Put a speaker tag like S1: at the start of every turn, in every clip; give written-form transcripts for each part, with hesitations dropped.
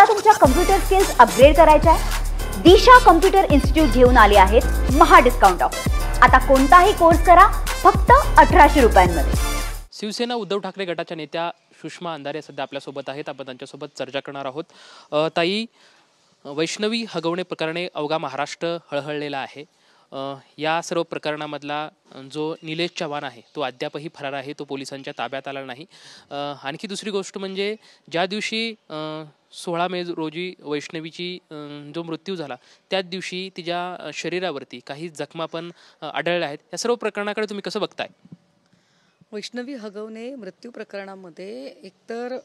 S1: तुम्हाला तुमच्या computer skills upgrade करायच्या आहे? दिशा कम्प्युटर इन्स्टिट्यूट घेऊन आले आहेत महा डिस्काउंट ऑफर। आता कोणताही कोर्स करा फक्त 1800 रुपयांमध्ये।
S2: शिवसेना उद्धव ठाकरे गटाच्या नेत्या सुषमा अंधारे सध्या आपल्यासोबत आहेत। आपण त्यांच्यासोबत चर्चा करणार आहोत। ताई, वैष्णवी हगवणे प्रकरणे अवघा महाराष्ट्र हळहळलेला आहे। या सर्व प्रकरणामधला जो निलेश चव्हाण आहे तो अद्यापही फरार आहे, तो पोलिसांच्या ताब्यात आला नाही। आणखी दुसरी गोष्ट म्हणजे ज्या दिवशी 16 मे रोजी वैष्णवीची जो मृत्यू झाला त्याच दिवशी तिच्या शरीरावरती काही जखमा पण आढळल्या आहेत। या सर्व प्रकरणाकडे तुम्ही कसं बघताय?
S3: वैष्णवी हगवणे मृत्यू प्रकरणामध्ये एकतर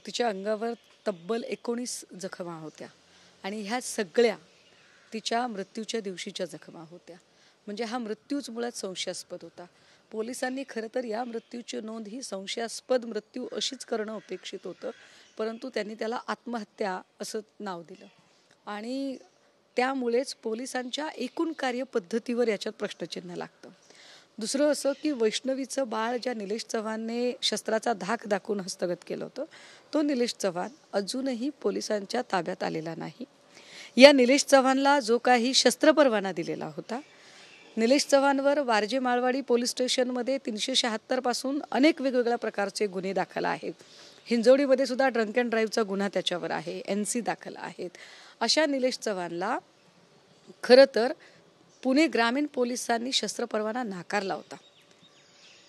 S3: तिच्या अंगावर तब्बल 19 जखमा होत्या आणि ह्या सगळ्या तिच्या मृत्यूच्या दिवशीच्या जखमा होत्या। म्हणजे हा मृत्यूच मुळात संशयास्पद होता। पोलिसांनी खरं तर या मृत्यूची नोंद ही संशयास्पद मृत्यू अशीच करणं अपेक्षित होतं, परंतु त्यांनी त्याला आत्महत्या असं नाव दिलं आणि त्यामुळेच पोलिसांच्या एकूण कार्यपद्धतीवर याच्यात प्रश्नचिन्ह लागतं। दुसरं असं की वैष्णवीचं बाळ ज्या निलेश चव्हाणने शस्त्राचा धाक दाखवून हस्तगत केलं होतं, तो निलेश चव्हाण अजूनही पोलिसांच्या ताब्यात आलेला नाही। या निलेश चव्हाणला जो काही शस्त्र परवाना दिलेला होता, निलेश चव्हाणवर वारजे माळवाडी पोलीस स्टेशनमध्ये 376 पासून अनेक वेगवेगळ्या प्रकारचे गुन्हे दाखल आहेत। हिंजवडीमध्ये सुद्धा ड्रंक अँड ड्राईव्हचा गुन्हा त्याच्यावर आहे, NC दाखल आहेत। अशा निलेश चव्हाणला खरं तर पुणे ग्रामीण पोलिसांनी शस्त्र परवाना नाकारला होता,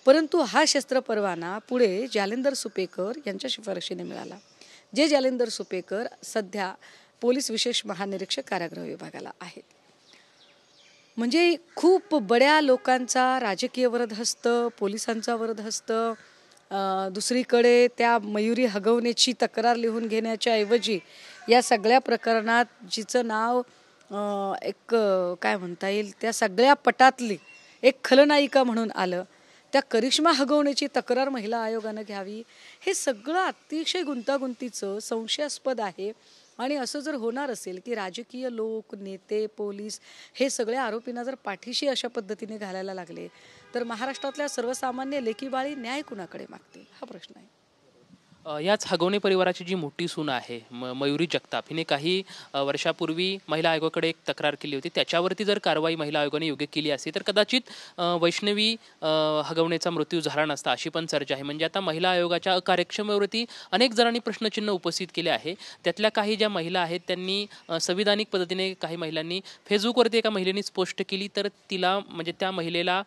S3: परंतु हा शस्त्र परवाना पुढे जालेंदर सुपेकर यांच्या शिफारशीने मिळाला। जे जालेंदर सुपेकर सध्या पोलीस विशेष महानिरीक्षक कारागृह विभागाला आहेत। म्हणजे खूप बड्या लोकांचा राजकीय वरदहस्त, पोलिसांचा वरदहस्त, दुसरीकडे त्या मयुरी हगवण्याची तक्रार लिहून घेण्याच्या ऐवजी या सगळ्या प्रकरणात जिचं नाव एक काय म्हणता येईल त्या सगळ्या पटातली एक खलनायिका म्हणून आलं, त्या करिश्मा हगवण्याची तक्रार महिला आयोगानं घ्यावी, हे सगळं अतिशय गुंतागुंतीचं संशयास्पद आहे। आणि असं जर होणार असेल की राजकीय लोक, नेते, पोलीस हे सगळे आरोपींना जर पाठीशी अशा पद्धतीने घालायला लागले तर महाराष्ट्रातल्या सर्वसामान्य लेकीबाळी न्याय कुणाकडे मागतील हा प्रश्न आहे।
S2: याच हगवणे परिवाराची जी मोठी सून आहे मयुरी जगताप, हिने काही वर्षापूर्वी महिला आयोगाकडे एक तक्रार केली होती। त्याच्यावरती जर कारवाई महिला आयोगाने योग्य केली असती तर कदाचित वैष्णवी हगवणेचा मृत्यू झाला नसता, अशी पण चर्चा आहे। म्हणजे आता महिला आयोगाच्या अकार्यक्षमतेवरती अनेक जणांनी प्रश्नचिन्ह उपस्थित केले आहे। त्यातल्या काही ज्या महिला आहेत त्यांनी संविधानिक पद्धतीने, काही महिलांनी फेसबुकवरती एका महिलेने पोस्ट केली तर तिला म्हणजे त्या महिलेला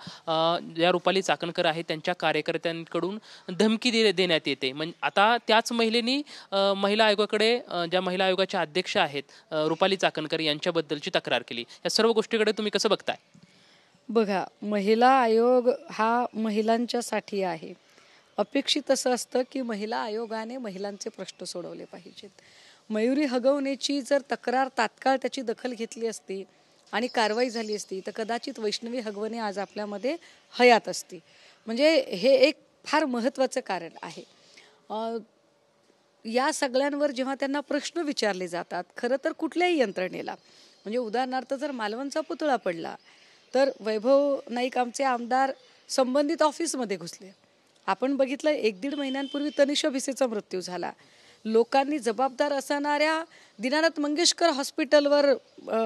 S2: ज्या रुपाली चाकणकर आहे त्यांच्या कार्यकर्त्यांकडून धमकी देण्यात येते। म्हणजे आता त्याच महिलेनी महिला आयोगाकडे, ज्या महिला आयोगाच्या अध्यक्ष आहेत रुपाली चाकणकर यांच्याबद्दलची तक्रार केली। या सर्व गोष्टीकडे तुम्ही कसं बघताय?
S3: बघा, महिला आयोग हा महिलांच्यासाठी आहे। अपेक्षित असं असतं की महिला आयोगाने महिलांचे प्रश्न सोडवले पाहिजेत। मयुरी हगवण्याची जर तक्रार तात्काळ त्याची दखल घेतली असती आणि कारवाई झाली असती तर कदाचित वैष्णवी हगवणे आज आपल्यामध्ये हयात असती। म्हणजे हे एक फार महत्त्वाचं कारण आहे। या सगळ्यांवर जेव्हा त्यांना प्रश्न विचारले जातात, खरं तर कुठल्याही यंत्रणेला, म्हणजे उदाहरणार्थ जर मालवणचा पुतळा पडला तर वैभव नाईक आमचे आमदार संबंधित ऑफिसमध्ये घुसले। आपण बघितलं 1-1.5 महिन्यांपूर्वी तनिषा भिसेचा मृत्यू झाला। लोकांनी जबाबदार असणाऱ्या दीनानाथ मंगेशकर हॉस्पिटलवर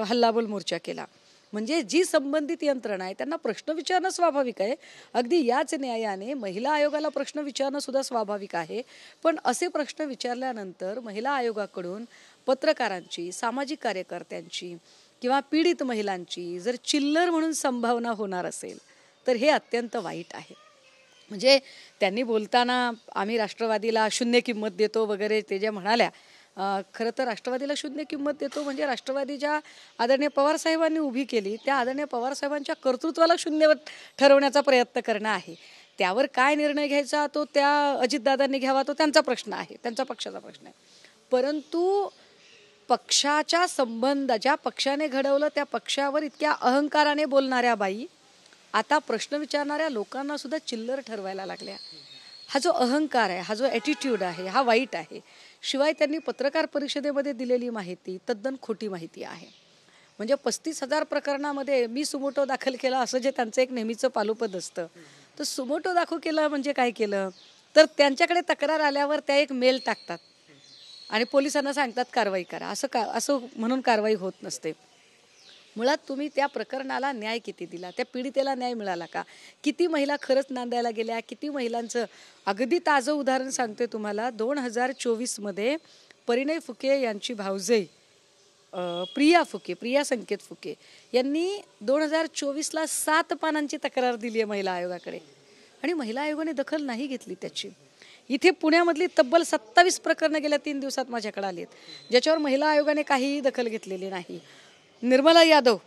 S3: हल्लाबोल मोर्चा केला। म्हणजे जी संबंधित यंत्रणा आहे त्यांना प्रश्न विचारणं स्वाभाविक आहे। अगदी याच न्यायाने महिला आयोगाला प्रश्न विचारणं सुद्धा स्वाभाविक आहे। पण असे प्रश्न विचारल्यानंतर महिला आयोगाकडून पत्रकारांची, सामाजिक कार्यकर्त्यांची किंवा पीडित महिलांची जर चिल्लर म्हणून संभावना होणार असेल तर हे अत्यंत वाईट आहे। म्हणजे त्यांनी बोलताना आम्ही राष्ट्रवादीला शून्य किंमत देतो वगैरे ते ज्या म्हणाल्या, खरं तर राष्ट्रवादीला शून्य किंमत देतो म्हणजे राष्ट्रवादी ज्या आदरणीय पवारसाहेबांनी उभी केली त्या आदरणीय पवारसाहेबांच्या कर्तृत्वाला शून्य ठरवण्याचा प्रयत्न करणं आहे। त्यावर काय निर्णय घ्यायचा तो त्या अजितदादांनी घ्यावा, तो त्यांचा प्रश्न आहे, त्यांचा पक्षाचा प्रश्न आहे। परंतु पक्षाच्या संबंध ज्या पक्षाने घडवलं त्या पक्षावर इतक्या अहंकाराने बोलणाऱ्या बाई आता प्रश्न विचारणाऱ्या लोकांना सुद्धा चिल्लर ठरवायला लागल्या। हा जो अहंकार आहे, हा जो ॲटिट्यूड आहे, हा वाईट आहे। शिवाय त्यांनी पत्रकार परिषदेमध्ये दिलेली माहिती तद्दन खोटी माहिती आहे। म्हणजे 35,000 प्रकरणामध्ये मी सुमोटो दाखल केला असं जे त्यांचं एक नेहमीचं पालुपद असतं, तर सुमोटो दाखल केलं म्हणजे काय केलं तर त्यांच्याकडे तक्रार आल्यावर त्या एक मेल टाकतात आणि पोलिसांना सांगतात कारवाई करा, असं म्हणून कारवाई होत नसते. मुळात तुम्ही त्या प्रकरणाला न्याय किती दिला, त्या पीडितेला न्याय मिळाला का, किती महिला खरंच नांदायला गेल्या, किती महिलांचं. अगदी ताजं उदाहरण सांगते तुम्हाला. 2024 परिणय फुके यांची भावजई प्रिया संकेत फुके यांनी 2024 7 पानांची तक्रार दिली आहे महिला आयोगाकडे, आणि महिला आयोगाने दखल नाही घेतली त्याची. इथे पुण्यामधली तब्बल 27 प्रकरणं गेल्या 3 दिवसात माझ्याकडे आली आहेत, ज्याच्यावर महिला आयोगाने काहीही दखल घेतलेली नाही. निर्मला यादव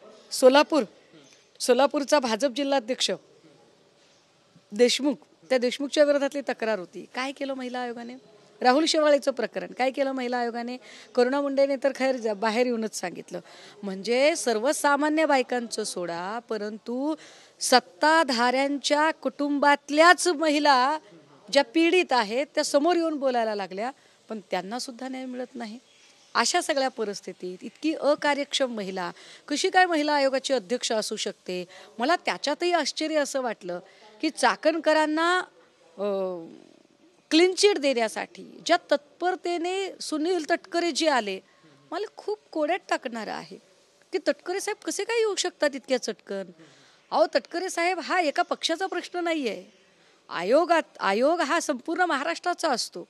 S3: सोलापूरचा भाजप जिल्हाध्यक्ष देशमुख, त्या देशमुखच्या विरोधातली तक्रार होती. काय केलं महिला आयोगाने? राहुल शेवाळेचं प्रकरण काय केलं महिला आयोगाने? करुणा मुंडेने तर खैर बाहेर येऊनच सांगितलं. म्हणजे सर्वसामान्य बायकांचं सोडा, परंतु सत्ताधाऱ्यांच्या कुटुंबातल्याच महिला ज्या पीडित आहेत त्या समोर येऊन बोलायला लागल्या, पण त्यांना सुद्धा न्याय मिळत नाही. अशा सगळ्या परिस्थितीत इतकी अकार्यक्षम महिला कशी काय महिला आयोगाची अध्यक्ष असू शकते? मला त्याच्यातही आश्चर्य असं वाटलं की चाकणकरांना क्लीन चिट देण्यासाठी ज्या तत्परतेने सुनील तटकरे जे आले, मला खूप कोड्यात टाकणारं आहे की तटकरे साहेब कसे काय येऊ शकतात इतक्या चटकन. अहो, तटकरे साहेब हा एका पक्षाचा प्रश्न नाही आहे. आयोग हा संपूर्ण महाराष्ट्राचा असतो,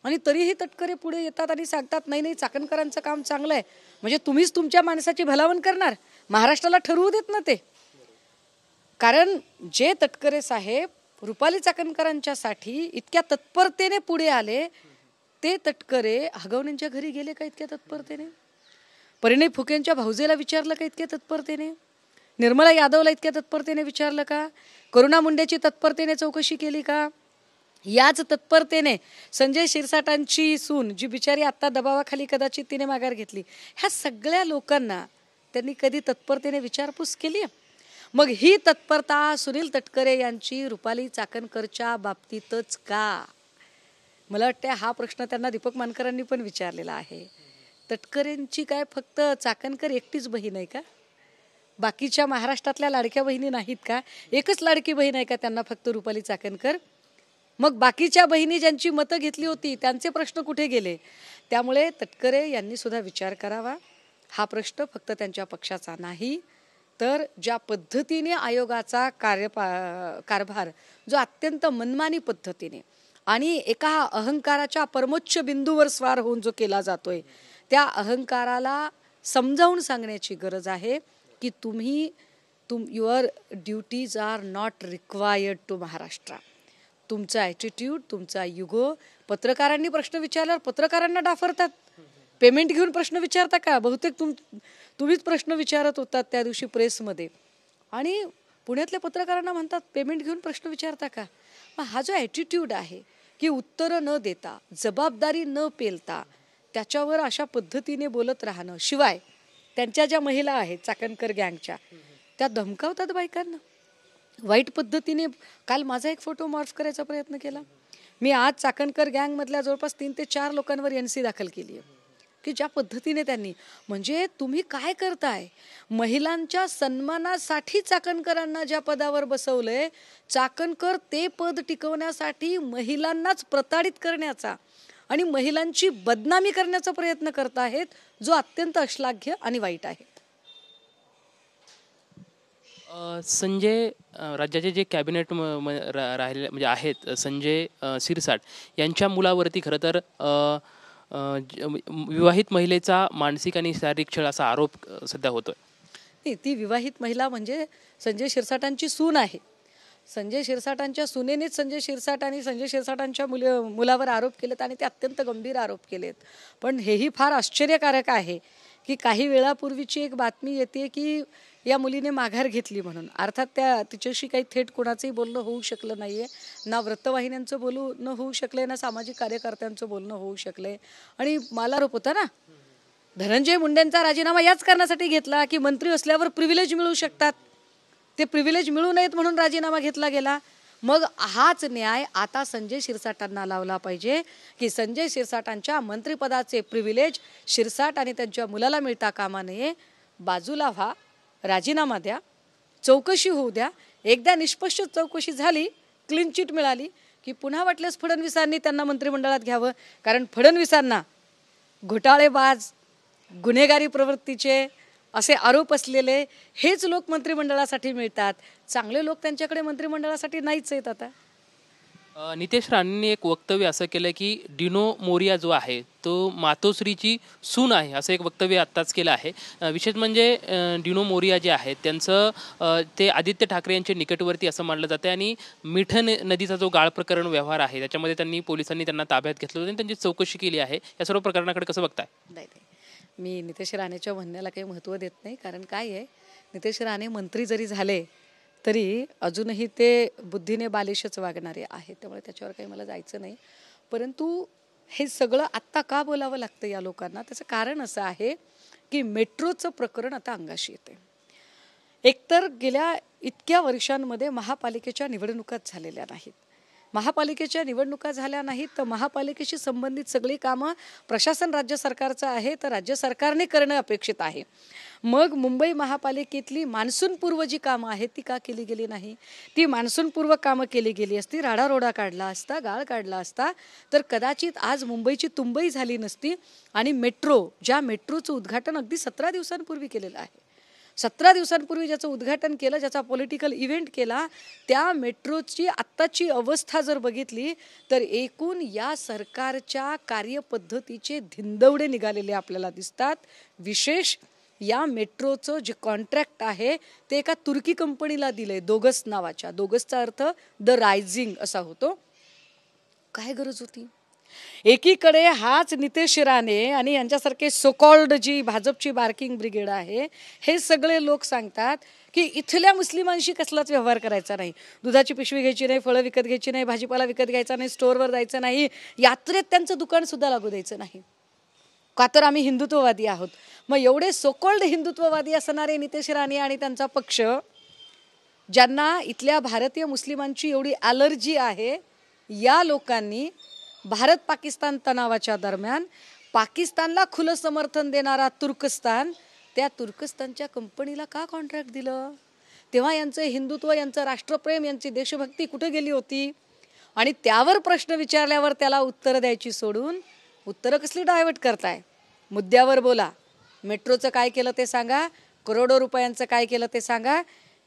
S3: आणि तरीही तटकरे पुढे येतात आणि सांगतात नाही चाकणकरांचं काम चांगलं आहे. म्हणजे तुम्हीच तुमच्या माणसाची भलावण करणार, महाराष्ट्राला ठरवू देत ना ते. कारण जे तटकरे साहेब रुपाली चाकणकरांच्यासाठी इतक्या तत्परतेने पुढे आले, ते तटकरे हगवणेंच्या घरी गेले का इतक्या तत्परतेने? परिणय फुकेंच्या भाऊजेला विचारलं का इतक्या तत्परतेने? निर्मला यादवला इतक्या तत्परतेने विचारलं का? करुणा मुंडेची तत्परतेने चौकशी केली का? याच तत्परतेने संजय शिरसाटांची सून, जी बिचारी आत्ता दबावाखाली कदाचित तिने माघार घेतली, ह्या सगळ्या लोकांना त्यांनी कधी तत्परतेने विचारपूस केली? मग ही तत्परता सुनील तटकरे यांची रुपाली चाकणकरच्या बाबतीतच का? मला वाटतं हा प्रश्न त्यांना दीपक मानकरांनी पण विचारलेला आहे. तटकरेंची काय फक्त चाकणकर एकटीच बहीण आहे का? बाकीच्या महाराष्ट्रातल्या लाडक्या बहिणी नाहीत का? एकच लाडकी बहीण आहे का त्यांना फक्त, रुपाली चाकणकर? मग बाकीच्या बहिणी ज्यांची मतं घेतली होती त्यांचे प्रश्न कुठे गेले? त्यामुळे तटकरे यांनी सुद्धा विचार करावा. हा प्रश्न फक्त त्यांच्या पक्षाचा नाही, तर ज्या पद्धतीने आयोगाचा कारभार जो अत्यंत मनमानी पद्धतीने आणि एका अहंकाराच्या परमोच्च बिंदूवर स्वार होऊन जो केला जातोय, त्या अहंकाराला समजावून सांगण्याची गरज आहे की your duties are not required to Maharashtra. तुमचा ॲटिट्यूड, तुमचा युगो, पत्रकारांनी प्रश्न विचारल्यावर पत्रकारांना डाफरतात. पेमेंट घेऊन प्रश्न विचारता का? बहुतेक तुम्हीच प्रश्न विचारत होतात त्या दिवशी प्रेसमध्ये, आणि पुण्यातल्या पत्रकारांना म्हणतात पेमेंट घेऊन प्रश्न विचारता का? मग हा जो ॲटिट्यूड आहे की उत्तरं न देता, जबाबदारी न पेलता त्याच्यावर अशा पद्धतीने बोलत राहणं, शिवाय त्यांच्या ज्या महिला आहेत चाकणकर गँगच्या, त्या धमकावतात बायकांना वाईट पद्धतीने. काल माझा एक फोटो मॉर्फ करायचा प्रयत्न केला मी. आज चाकणकर गँगमधल्या जवळपास 3 ते 4 लोकांवर NC दाखल केली आहे की ज्या पद्धतीने त्यांनी, म्हणजे तुम्ही काय करताय? महिलांच्या सन्मानासाठी चाकणकरांना ज्या पदावर बसवलंय, चाकणकर ते पद टिकवण्यासाठी महिलांनाच प्रताडित करण्याचा आणि महिलांची बदनामी करण्याचा प्रयत्न करत आहेत, जो अत्यंत अश्लाघ्य आणि वाईट आहे.
S2: संजय राज्याचे जे कॅबिनेट राहिले म्हणजे आहेत, संजय शिरसाट यांच्या मुलावरती खरं तर विवाहित महिलेचा मानसिक आणि शारीरिक छळ असा आरोप सध्या होतोय.
S3: नाही, ती विवाहित महिला म्हणजे संजय शिरसाटांची सून आहे. संजय शिरसाटांच्या सुनेनेच संजय शिरसाट आणि संजय शिरसाटांच्या मुलावर आरोप केलेत, आणि ते अत्यंत गंभीर आरोप केलेत. पण हेही फार आश्चर्यकारक आहे की काही वेळापूर्वीची एक बातमी येते की या मुलीने माघार घेतली म्हणून. अर्थात तिच्याशी काही थेट कोणाचंही बोलणं होऊ शकलं नाहीये, ना वृत्तवाहिन्यांचं बोलणं होऊ शकलंय, ना सामाजिक कार्यकर्त्यांचं बोलणं होऊ शकलंय. आणि मला आरोप होता ना, धनंजय मुंडेंचा राजीनामा याच कारणासाठी घेतला की मंत्री असल्यावर प्रिव्हिलेज मिळू शकतात, ते प्रिव्हिलेज मिळू नयेत म्हणून राजीनामा घेतला गेला. मग हाच न्याय आता संजय शिरसाटांना लावला पाहिजे की संजय शिरसाटांच्या मंत्रिपदाचे प्रिव्हिलेज शिरसाट आणि त्यांच्या मुलाला मिळता कामा नये. बाजूला व्हा, राजीनामा द्या, चौकशी होऊ द्या. एकदा निष्पक्ष चौकशी झाली, क्लीन चिट मिळाली की पुन्हा वाटल्यास फडणवीसांनी त्यांना मंत्रिमंडळात घ्यावं. कारण फडणवीसांना घोटाळेबाज, गुन्हेगारी प्रवृत्तीचे असे आरोप असलेले हेच लोक मंत्रिमंडळासाठी मिळतात. चांगले लोक त्यांच्याकडे मंत्रिमंडळासाठी नाहीच आहेत. आता
S2: नितेश राणेंनी एक वक्तव्य असं केलं की डिनो मोरिया जो आहे तो मातोश्रीची सून आहे, असं एक वक्तव्य आत्ताच केलं आहे. विशेष म्हणजे डिनो मोरिया जे आहेत त्यांचं ते आदित्य ठाकरे यांच्या निकटवर्ती असं मानलं जातं आणि मिठण नदीचा जो गाळ प्रकरण व्यवहार आहे त्याच्यामध्ये पोलिसांनी त्यांना ताब्यात घेतलं होतं आणि त्यांची चौकशी केली आहे. या सर्व प्रकरणाकडे कसं बघताय?
S3: नाही, मी नितेश राणेच्या म्हणण्याला काही महत्त्व देत नाही. कारण काय आहे, नितेश राणे मंत्री जरी झाले तरी अजूनही ते बुद्धीने बालिशच वागणारे आहेत. त्यामुळे त्याच्यावर काही मला जायचं नाही. परंतु हे सगळं आत्ता का बोलावं लागतं या लोकांना, त्याचं कारण असं आहे की मेट्रोचं प्रकरण आता अंगाशी येते. एकतर गेल्या इतक्या वर्षांमध्ये महापालिकेच्या निवडणुकाच झालेल्या नाहीत. महापालिकेच्या निवडणुका झाल्या नाहीत तर महापालिकेशी संबंधित सगळी कामं प्रशासन राज्य सरकारचं आहे तर राज्य सरकारने करणं अपेक्षित आहे. मग मुंबई महापालिकेतली मान्सूनपूर्व जी कामं आहेत ती का केली गेली नाही? ती मान्सूनपूर्व कामं केली गेली असती, राडारोडा काढला असता, गाळ काढला असता तर कदाचित आज मुंबईची तुंबई झाली नसती. आणि ज्या मेट्रोचं उद्घाटन अगदी 17 दिवसांपूर्वी केलेलं आहे, 17 दिवसांपूर्वी ज्याचं उद्घाटन केलं, ज्याचा पॉलिटिकल इव्हेंट केला, त्या मेट्रोची आत्ताची अवस्था जर बघितली तर एकूण या सरकारच्या कार्यपद्धतीचे धिंदवडे निघालेले आपल्याला दिसतात. विशेष या मेट्रोचं जे कॉन्ट्रॅक्ट आहे ते एका तुर्की कंपनीला दिलंय, दोगस नावाच्या. दोगसचा अर्थ द रायझिंग असा होतो. काय गरज होती? एकीकडे हाच नितेश राणे आणि यांच्यासारखे सोकॉल्ड जी भाजपची बार्किंग ब्रिगेड आहे हे सगळे लोक सांगतात की इथल्या मुस्लिमांशी कसलाच व्यवहार करायचा नाही, दुधाची पिशवी घ्यायची नाही, फळं विकत घ्यायची नाही, भाजीपाला विकत घ्यायचा नाही, स्टोअरवर जायचं नाही, यात्रेत त्यांचं दुकान सुद्धा लागू द्यायचं नाही, का तर आम्ही हिंदुत्ववादी आहोत. मग एवढे सोकॉल्ड हिंदुत्ववादी असणारे नितेश राणे आणि त्यांचा पक्ष, ज्यांना इथल्या भारतीय मुस्लिमांची एवढी ॲलर्जी आहे, या लोकांनी भारत पाकिस्तान तणावाच्या दरम्यान पाकिस्तानला खुलं समर्थन देणारा तुर्कस्तान, त्या तुर्कस्तानच्या कंपनीला का कॉन्ट्रॅक्ट दिलं? तेव्हा यांचं हिंदुत्व, यांचं राष्ट्रप्रेम, यांची देशभक्ती कुठे गेली होती? आणि त्यावर प्रश्न विचारल्यावर त्याला उत्तरं द्यायची सोडून उत्तरं कसली डायव्हर्ट करताय? मुद्द्यावर बोला. मेट्रोचं काय केलं ते सांगा, करोडो रुपयांचं काय केलं ते सांगा.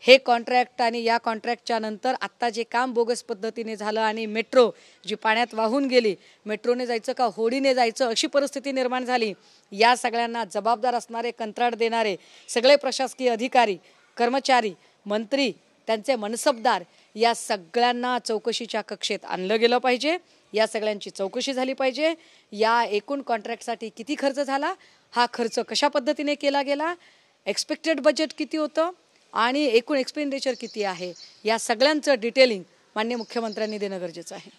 S3: हे कॉन्ट्रॅक्ट आणि या कॉन्ट्रॅक्टच्या नंतर आत्ता जे काम बोगस पद्धतीने झालं आणि मेट्रो जी पाण्यात वाहून गेली, मेट्रोने जायचं का होडीने जायचं अशी परिस्थिती निर्माण झाली. या सगळ्यांना जबाबदार असणारे, कंत्राट देणारे सगळे प्रशासकीय अधिकारी, कर्मचारी, मंत्री, त्यांचे मनसबदार, या सगळ्यांना चौकशीच्या कक्षेत आणलं गेलं पाहिजे. या सगळ्यांची चौकशी झाली पाहिजे. या एकूण कॉन्ट्रॅक्टसाठी किती खर्च झाला, हा खर्च कशा पद्धतीने केला गेला, एक्सपेक्टेड बजेट किती होतं आणि एकूण एक्सपेंडिचर किती आहे, या सगळ्यांचं डिटेलिंग माननीय मुख्यमंत्र्यांनी देणं गरजेचं आहे.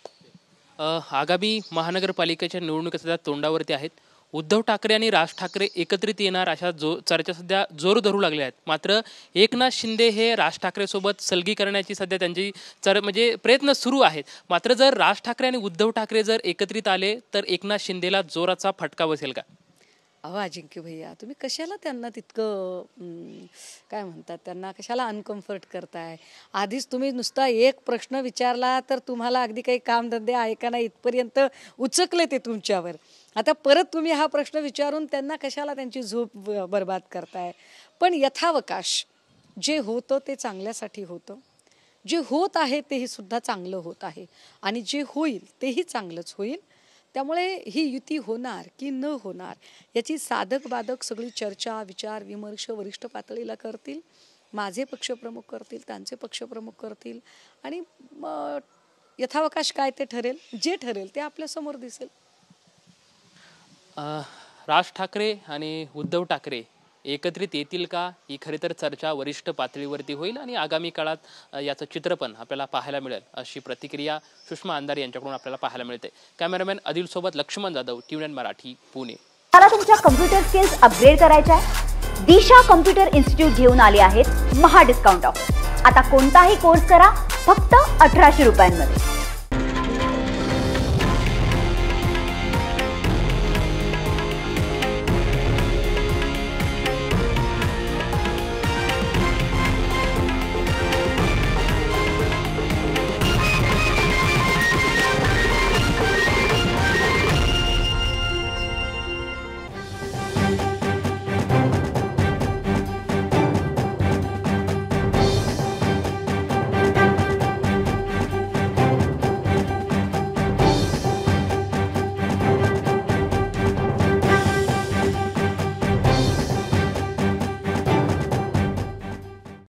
S2: आगामी महानगरपालिकेच्या निवडणुका सध्या तोंडावरती आहेत. उद्धव ठाकरे आणि राज ठाकरे एकत्रित येणार अशा चर्चा सध्या जोर धरू लागल्या आहेत. मात्र एकनाथ शिंदे हे राज ठाकरेसोबत सलगी करण्याची सध्या त्यांची म्हणजे प्रयत्न सुरू आहेत. मात्र जर राज ठाकरे आणि उद्धव ठाकरे जर एकत्रित आले तर एकनाथ शिंदेला जोराचा फटका बसेल का?
S3: अहो अजिंक्य भैया, तुम्ही कशाला त्यांना तितकं काय म्हणतात, त्यांना कशाला अनकम्फर्ट करताय? आधीच तुम्ही नुसता एक प्रश्न विचारला तर तुम्हाला अगदी काही कामधंदे आहे का नाही इथपर्यंत उचकले ते तुमच्यावर. आता परत तुम्ही हा प्रश्न विचारून त्यांना कशाला त्यांची झोप बर्बाद करताय? पण यथावकाश जे होतं ते चांगल्यासाठी होतं, जे होत आहे तेही सुद्धा चांगलं होत आहे आणि जे होईल तेही चांगलंच होईल. त्यामुळे ही युती होणार की न होणार याची साधक बाधक सगळी चर्चा, विचार, विमर्श वरिष्ठ पातळीला करतील. माझे पक्षप्रमुख करतील, त्यांचे पक्षप्रमुख करतील आणि यथावकाश काय ते ठरेल, जे ठरेल ते आपल्यासमोर दिसेल.
S2: राज ठाकरे आणि उद्धव ठाकरे एकत्रित येतील का, ही खरी तर चर्चा वरिष्ठ पातळीवरती होईल आणि आगामी काळात याचं चित्रपण आपल्याला पाहायला मिळेल अशी प्रतिक्रिया सुषमा अंधारे यांच्याकडून आपल्याला पाहायला मिळते. कॅमेरामॅन अदिल सोबत लक्ष्मण जाधव, TVN मराठी, पुणे.
S1: मला तुमच्या कम्प्युटर स्किल्स अपग्रेड करायच्या आहे? दिशा कम्प्युटर इन्स्टिट्यूट घेऊन आले आहेत महा डिस्काउंट ऑफर. आता कोणताही कोर्स करा फक्त 1800 रुपयांमध्ये.